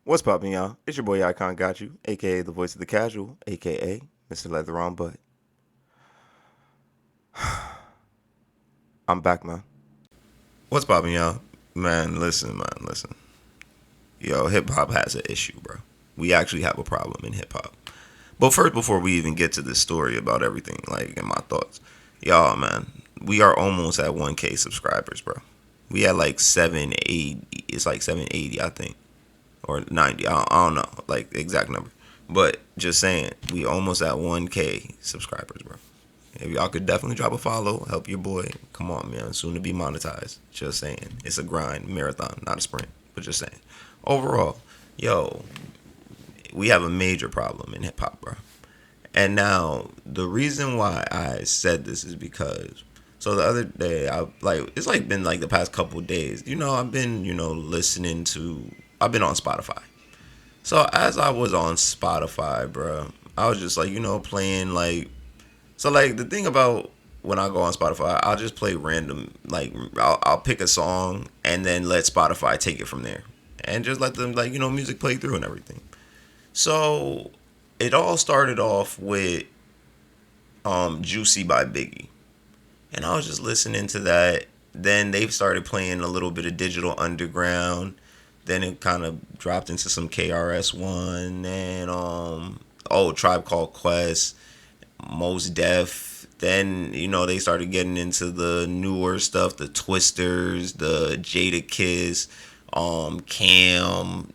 What's poppin', y'all? It's your boy Icon Got You, aka the voice of the casual, aka Mr. Leather on Butt. I'm back, man. What's poppin', y'all? Man, listen. Yo, hip hop has an issue, bro. We actually have a problem in hip hop. But first, before we even get to this story about everything, like, and my thoughts, y'all, man, we are almost at 1K subscribers, bro. We had like 780. It's like 780, I think, or 90. I don't know, like the exact number. But just saying, we almost at 1K subscribers, bro. If y'all could definitely drop a follow, help your boy. Come on, man. Soon to be monetized. Just saying. It's a grind, marathon, not a sprint. But just saying. Overall, yo, we have a major problem in hip hop, bro. And now the reason why I said this is because the other day I like it's like been like the past couple days. I've been listening to I've been on Spotify. So as I was on Spotify, bro, I was just like playing like the thing about when I go on Spotify, I'll just play random like I'll pick a song and then let Spotify take it from there and just let them music play through and everything. So it all started off with Juicy by Biggie. And I was just listening to that. Then they started playing a little bit of Digital Underground. Then it kind of dropped into some KRS-One and Tribe Called Quest, Most Def. Then they started getting into the newer stuff, the Twisters, the Jada Kiss, Cam,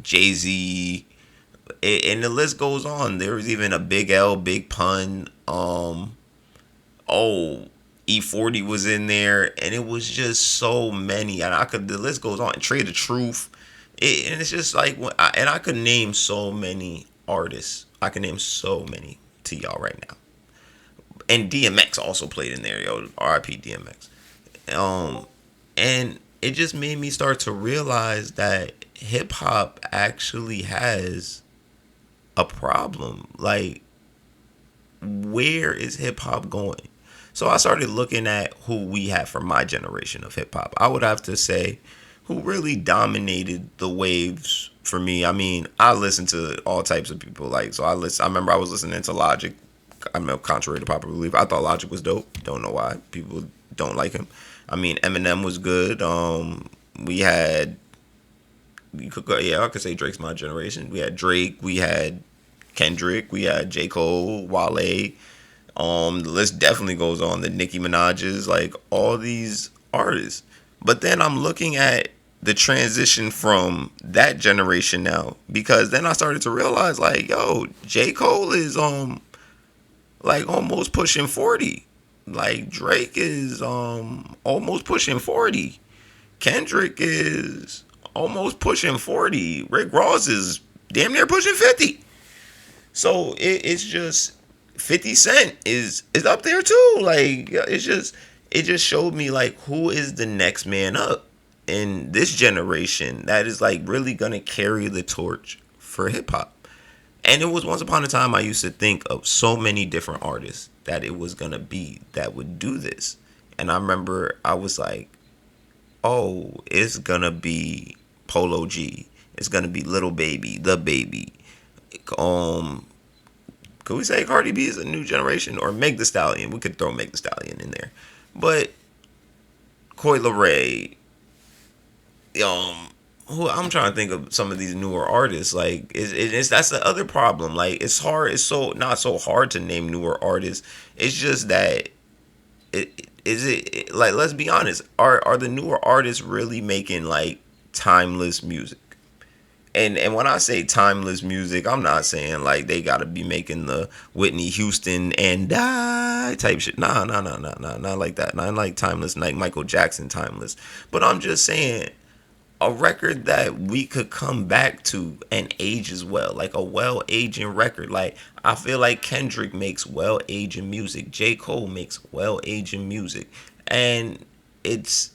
Jay Z, and the list goes on. There was even a Big L, Big Pun. Oh, E40 was in there, and it was just so many. And the list goes on. Trade the Truth, and it's just like, and I could name so many artists. I can name so many to y'all right now. And DMX also played in there, yo. R.I.P. DMX. Um, and it just made me start to realize that hip hop actually has a problem. Like, where is hip hop going? So I started looking at who we have from my generation of hip hop. I would have to say who really dominated the waves for me. I mean, I listened to all types of people. I remember I was listening to Logic. I mean, contrary to popular belief, I thought Logic was dope. Don't know why people don't like him. I mean, Eminem was good. We had, I could say Drake's my generation. We had Drake. We had Kendrick. We had J. Cole, Wale. The list definitely goes on. The Nicki Minaj's, like all these artists. But then I'm looking at the transition from that generation now, because then I started to realize, like, yo, J. Cole is like almost pushing 40. Like Drake is almost pushing 40. Kendrick is almost pushing 40. Rick Ross is damn near pushing 50. So it's just 50 Cent is up there too. Like, it just showed me like who is the next man up in this generation that is like really gonna carry the torch for hip hop. And it was once upon a time I used to think of so many different artists that it was gonna be that would do this. And I remember I was like, oh, it's gonna be Polo G. It's gonna be Little Baby, The Baby. Um, could we say Cardi B is a new generation, or Meg The Stallion? We could throw Meg The Stallion in there, but Coi Leray, who I'm trying to think of some of these newer artists. Like, it's that's the other problem. Like, it's hard. It's so not so hard to name newer artists. It's just that like, let's be honest. Are the newer artists really making like timeless music? And when I say timeless music, I'm not saying like they gotta be making the Whitney Houston and die type shit. Nah, not like that. Not like timeless, like Michael Jackson timeless. But I'm just saying a record that we could come back to and age as well, like a well aging record. Like, I feel like Kendrick makes well aging music. J. Cole makes well aging music, and it's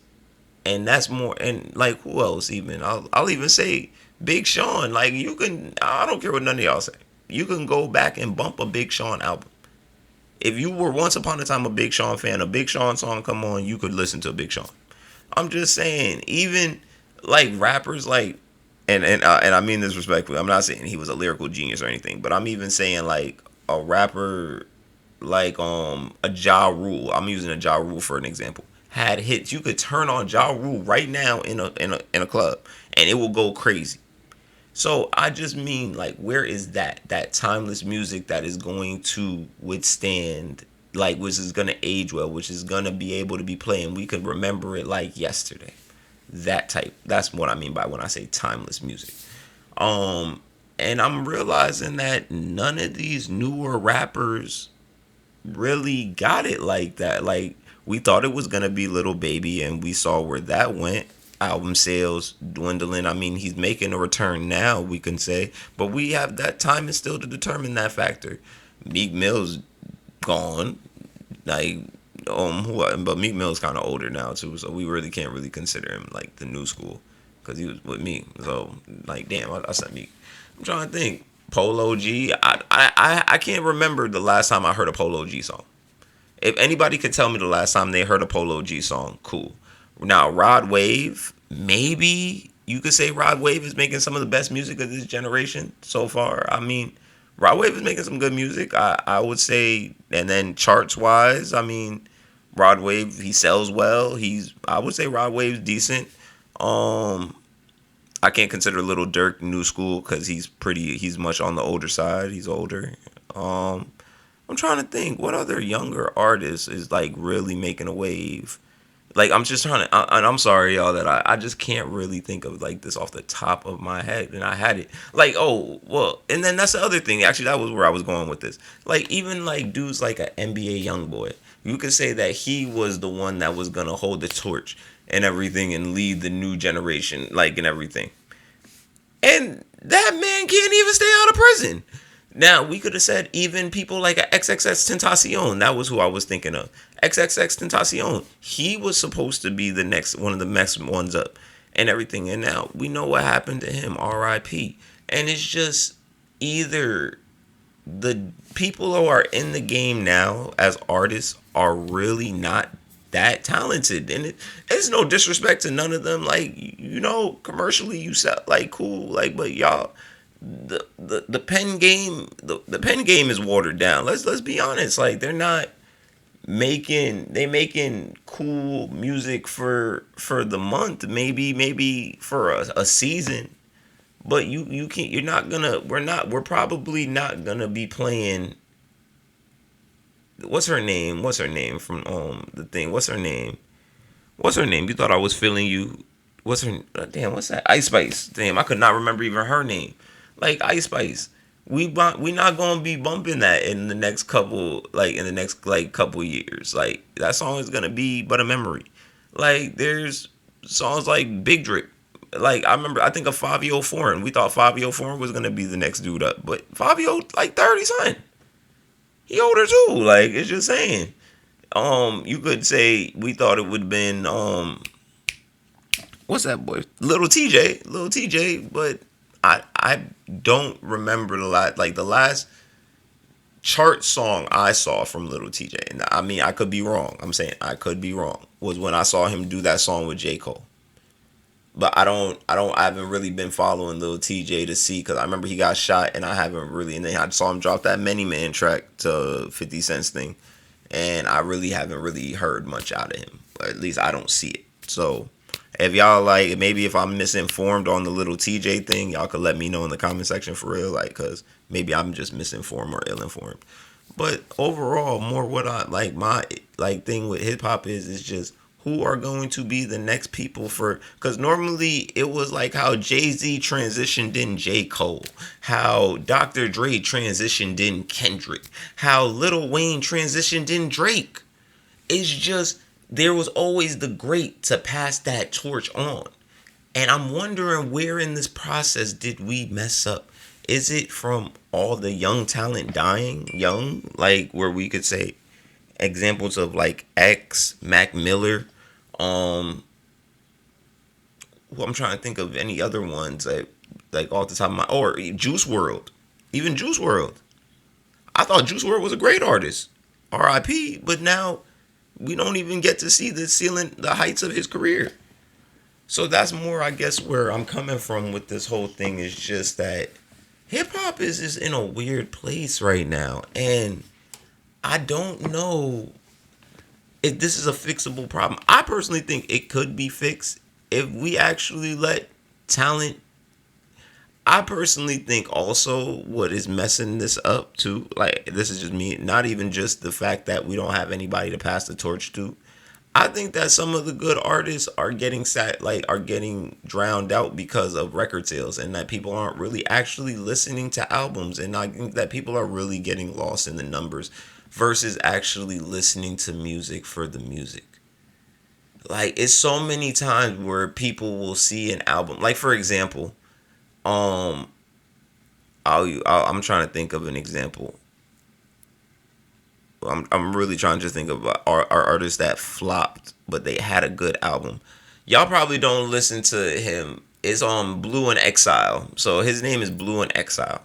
and that's more. And like, who else even? I'll even say Big Sean. Like, you can. I don't care what none of y'all say. You can go back and bump a Big Sean album. If you were once upon a time a Big Sean fan, a Big Sean song come on, you could listen to Big Sean. I'm just saying, even like rappers like and I mean this respectfully. I'm not saying he was a lyrical genius or anything, but I'm even saying like a rapper like a Ja Rule. I'm using a Ja Rule for an example. Had hits. You could turn on Ja Rule right now in a club, and it will go crazy. So I just mean like, where is that timeless music that is going to withstand, like, which is gonna age well, which is gonna be able to be playing. We could remember it like yesterday. That type. That's what I mean by when I say timeless music. Um, and I'm realizing that none of these newer rappers really got it like that. Like, we thought it was gonna be Little Baby, and we saw where that went. Album sales dwindling. I mean, he's making a return now, we can say, but we have that time is still to determine that factor. Meek Mill's gone. Like, but Meek Mill's kind of older now too, so we really can't really consider him like the new school because he was with me. So like, damn, I said Meek. I'm trying to think. Polo G. I can't remember the last time I heard a Polo G song. If anybody could tell me the last time they heard a Polo G song, cool. Now Rod Wave, maybe you could say Rod Wave is making some of the best music of this generation so far. I mean, Rod Wave is making some good music. I would say, and then charts wise, I mean, Rod Wave, he sells well. I would say Rod Wave's decent. Um, I can't consider Little Dirk new school because he's much on the older side. He's older. Um, I'm trying to think what other younger artist is like really making a wave. Like, I'm just trying to, and I'm sorry y'all that I just can't really think of like this off the top of my head. And I had it like, oh well, and then that's the other thing. Actually, that was where I was going with this. Like, even like dudes like an NBA young boy, you could say that he was the one that was gonna hold the torch and everything and lead the new generation, like, and everything. And that man can't even stay out of prison. Now, we could have said even people like a XXX Tentacion. That was who I was thinking of. XXX Tentacion. He was supposed to be the next one of the next ones up and everything. And now we know what happened to him. RIP. And it's just either the people who are in the game now as artists are really not that talented, and it's no disrespect to none of them. Like, commercially you sell like cool, like, but y'all, the pen game, the pen game is watered down. Let's be honest. Like, they making cool music for the month, maybe for a season. But you can't. You're not gonna. We're not. We're probably not gonna be playing. What's her name? What's her name from the thing? What's her name? What's her name? You thought I was feeling you. What's her? Damn. What's that? Ice Spice. Damn. I could not remember even her name. Like, Ice Spice. We not gonna be bumping that in the next couple, like, in the next like couple years. Like, that song is gonna be but a memory. Like, there's songs like Big Drip. Like, I remember, I think of Fabio Foreign. We thought Fabio Foreign was gonna be the next dude up, but Fabio like 30 son. He older too. Like, it's just saying. You could say we thought it would have been what's that boy? Little TJ, but I don't remember the last chart song I saw from Little TJ. And I mean, I could be wrong. I'm saying I could be wrong. Was when I saw him do that song with J. Cole. But I haven't really been following Lil TJ to see, because I remember he got shot and I haven't really, and then I saw him drop that Many Man track to 50 Cent's thing, and I really haven't really heard much out of him. Or at least I don't see it. So if y'all, like, maybe if I'm misinformed on the Little TJ thing, y'all could let me know in the comment section for real, like, because maybe I'm just misinformed or ill-informed. But overall, more what I like, my like thing with hip hop is just who are going to be the next people for, because normally it was like how Jay-Z transitioned in J. Cole, how Dr. Dre transitioned in Kendrick, how Lil Wayne transitioned in Drake. It's just there was always the great to pass that torch on. And I'm wondering where in this process did we mess up? Is it from all the young talent dying young, like where we could say examples of like X, Mac Miller, who I'm trying to think of any other ones like off the top of my, or Juice World, even Juice World. I thought Juice World was a great artist, R.I.P. But now we don't even get to see the ceiling, the heights of his career. So that's more, I guess, where I'm coming from with this whole thing is just that hip hop is just in a weird place right now, and I don't know if this is a fixable problem. I personally think it could be fixed if we actually let talent. I personally think also what is messing this up too, like this is just me, not even just the fact that we don't have anybody to pass the torch to. I think that some of the good artists are getting are getting drowned out because of record sales, and that people aren't really actually listening to albums, and I think that people are really getting lost in the numbers versus actually listening to music for the music. Like it's so many times where people will see an album, like for example, um, I'm trying to think of an example. I'm really trying to just think of our artists that flopped, but they had a good album. Y'all probably don't listen to him. It's on Blue and Exile. So his name is Blue and Exile.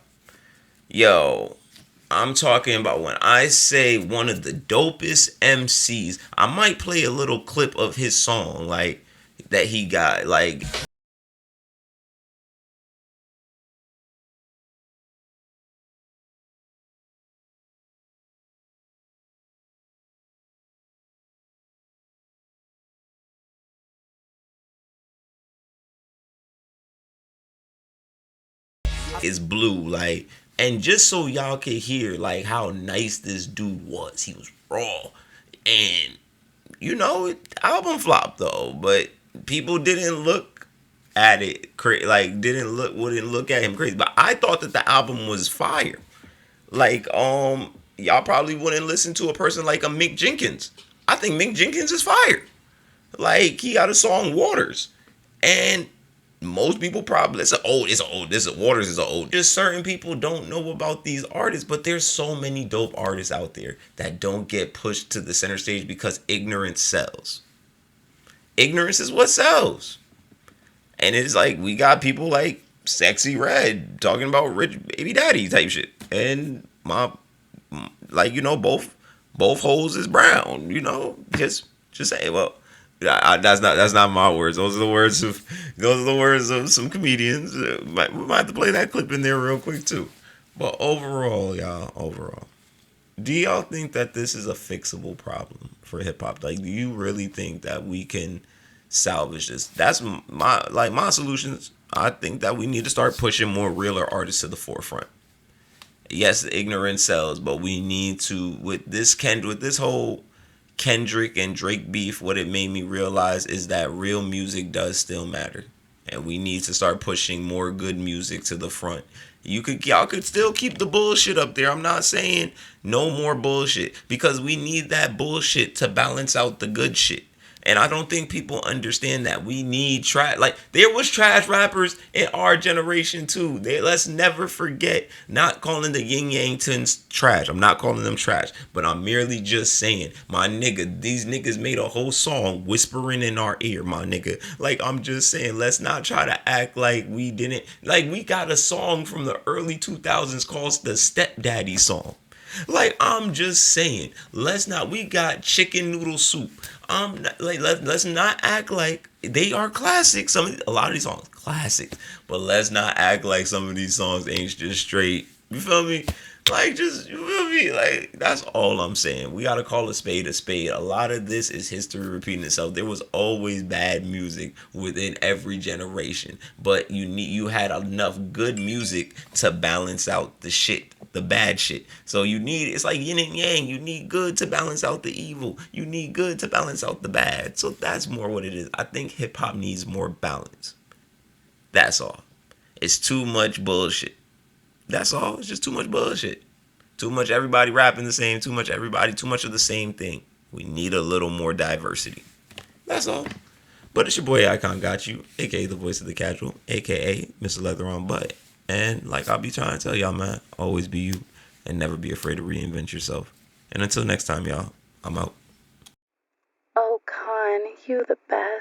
Yo, I'm talking about when I say one of the dopest MCs. I might play a little clip of his song, like that he got. Like is Blue, like, and just so y'all can hear like how nice this dude was. He was raw, and album flop though, but people didn't look at it like wouldn't look at him crazy. But I thought that the album was fire. Like y'all probably wouldn't listen to a person like a Mick Jenkins. I think Mick Jenkins is fire. Like he got a song Waters, and most people probably this is Waters is old. Just certain people don't know about these artists, but there's so many dope artists out there that don't get pushed to the center stage because ignorance sells. Ignorance is what sells. And it's like we got people like Sexy Red talking about rich baby daddy type shit. And my like both holes is brown, just say, well, that's not my words. Those are the words of some comedians. We might have to play that clip in there real quick too. But overall, y'all, do y'all think that this is a fixable problem for hip hop? Like, do you really think that we can salvage this? That's my solutions. I think that we need to start pushing more realer artists to the forefront. Yes, ignorance sells, but we need to with this whole Kendrick and Drake beef. What it made me realize is that real music does still matter, and we need to start pushing more good music to the front. Y'all could still keep the bullshit up there. I'm not saying no more bullshit because we need that bullshit to balance out the good shit. And I don't think people understand that we need trash. Like there was trash rappers in our generation too. Let's never forget. Not calling the Yin Yang Twins trash. I'm not calling them trash, but I'm merely just saying, my nigga, these niggas made a whole song whispering in our ear, my nigga. Like I'm just saying, let's not try to act like we didn't. Like we got a song from the early 2000s called the Stepdaddy song. Like I'm just saying, let's not. We got chicken noodle soup. Let's not act like they are classics. A lot of these songs classics, but let's not act like some of these songs ain't just straight. You feel me? Like just you feel me? Like that's all I'm saying. We gotta call a spade a spade. A lot of this is history repeating itself. There was always bad music within every generation, but you had enough good music to balance out the bad shit. So it's like yin and yang. You need good to balance out the evil. You need good to balance out the bad. So that's more what it is. I think hip hop needs more balance. That's all. It's too much bullshit. That's all. It's just too much bullshit. Too much everybody rapping the same. Too much of the same thing. We need a little more diversity. That's all. But it's your boy Icon Got You, aka the voice of the casual, aka Mr. Leather on Butt. And like I'll be trying to tell y'all, man, always be you and never be afraid to reinvent yourself. And until next time, y'all, I'm out. Oh, Con, you the best.